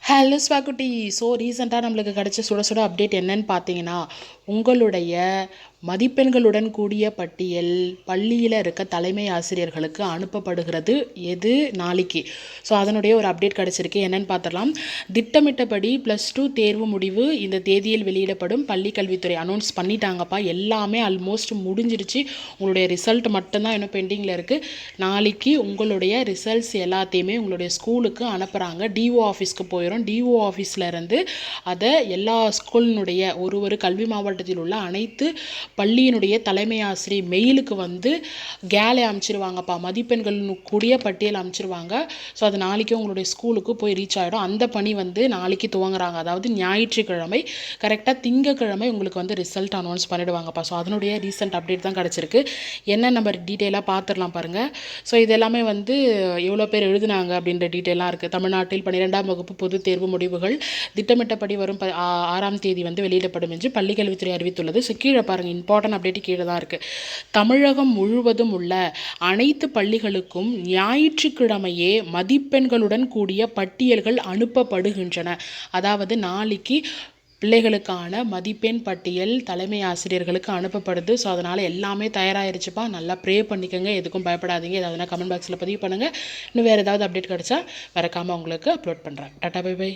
Hello ஸ்வாகுட்டி. So ரீசெண்டாக நம்மளுக்கு கிடைச்ச சுட சுட அப்டேட் என்னன்னு பார்த்தீங்கன்னா, உங்களுடைய மதிப்பெண்களுடன் கூடிய பட்டியல் பள்ளியில் இருக்க தலைமை ஆசிரியர்களுக்கு அனுப்பப்படுகிறது எது நாளைக்கு. ஸோ அதனுடைய ஒரு அப்டேட் கிடச்சிருக்கு. என்னென்னு பார்த்துடலாம். திட்டமிட்டபடி +2 தேர்வு முடிவு இந்த தேதியில் வெளியிடப்படும். பள்ளி கல்வித்துறை அனௌன்ஸ் பண்ணிட்டாங்கப்பா. எல்லாமே ஆல்மோஸ்ட் முடிஞ்சிருச்சு. உங்களுடைய ரிசல்ட் மட்டும்தான் இன்னும் பெண்டிங்கில் இருக்குது. நாளைக்கு உங்களுடைய ரிசல்ட்ஸ் எல்லாத்தையுமே உங்களுடைய ஸ்கூலுக்கு அனுப்புகிறாங்க. டிஓ ஆஃபீஸ்க்கு போயிடும். டிஓ ஆஃபீஸ்லேருந்து அதை எல்லா ஸ்கூலினுடைய ஒரு கல்வி மாவட்டத்தில் உள்ள அனைத்து பள்ளியினுடைய தலைமை ஆசிரியர் மெயிலுக்கு வந்து கேலை அமைச்சிருவாங்கப்பா. மதிப்பெண்கள் கூடிய பட்டியல் அமைச்சிருவாங்க. ஸோ அது நாளைக்கு உங்களுடைய ஸ்கூலுக்கு போய் ரீச் ஆகிடும். அந்த பணி வந்து நாளைக்கு துவங்குறாங்க. அதாவது ஞாயிற்றுக்கிழமை கரெக்டாக திங்கக்கிழமை உங்களுக்கு வந்து ரிசல்ட் அனௌன்ஸ் பண்ணிடுவாங்கப்பா. ஸோ அதனுடைய ரீசெண்ட் அப்டேட் தான் கிடச்சிருக்கு. என்ன நம்ம டீட்டெயிலாக பார்த்துடலாம் பாருங்கள். ஸோ இது எல்லாமே வந்து எவ்வளோ பேர் எழுதுனாங்க அப்படின்ற டீட்டெயிலாக இருக்குது. தமிழ்நாட்டில் 12ஆம் வகுப்பு பொதுத் தேர்வு முடிவுகள் திட்டமிட்டபடி வரும் 6ஆம் தேதி வந்து வெளியிடப்படும் என்று பள்ளிக்கல்வித்துறை அறிவித்துள்ளது. ஸோ கீழே பாருங்கள், இம்பார்ட்டன்ட் அப்டேட் கீழே தான் இருக்குது. தமிழகம் முழுவதும் உள்ள அனைத்து பள்ளிகளுக்கும் ஞாயிற்றுக்கிழமையே மதிப்பெண்களுடன் கூடிய பட்டியல்கள் அனுப்பப்படுகின்றன. அதாவது நாளைக்கு பிள்ளைகளுக்கான மதிப்பெண் பட்டியல் தலைமை ஆசிரியர்களுக்கு அனுப்பப்படுது. ஸோ அதனால் எல்லாமே தயாராகிருச்சுப்பா. நல்லா ப்ரே பண்ணிக்கோங்க. எதுக்கும் பயப்படாதீங்க. ஏதாவதுனா கமெண்ட் பாக்ஸில் பதிவு பண்ணுங்கள். இன்னும் வேறு ஏதாவது அப்டேட் கிடச்சா மறக்காமல் உங்களுக்கு அப்லோட் பண்ணுறேன். Tata bye by.